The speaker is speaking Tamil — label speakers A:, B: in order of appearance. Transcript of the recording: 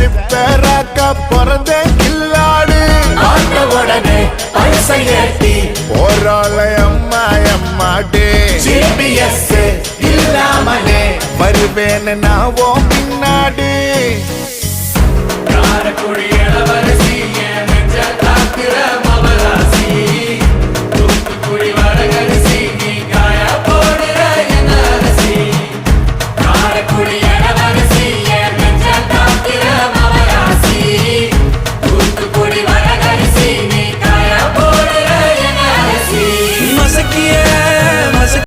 A: ரிப்பேராக்க பிறந்த கில்லாடு
B: உடனே பரிசை ஏற்றி
A: போராள அம்மா அம்மாடே
B: GPS இல்லாமலே
A: வருவேன் நான் பின்னாடி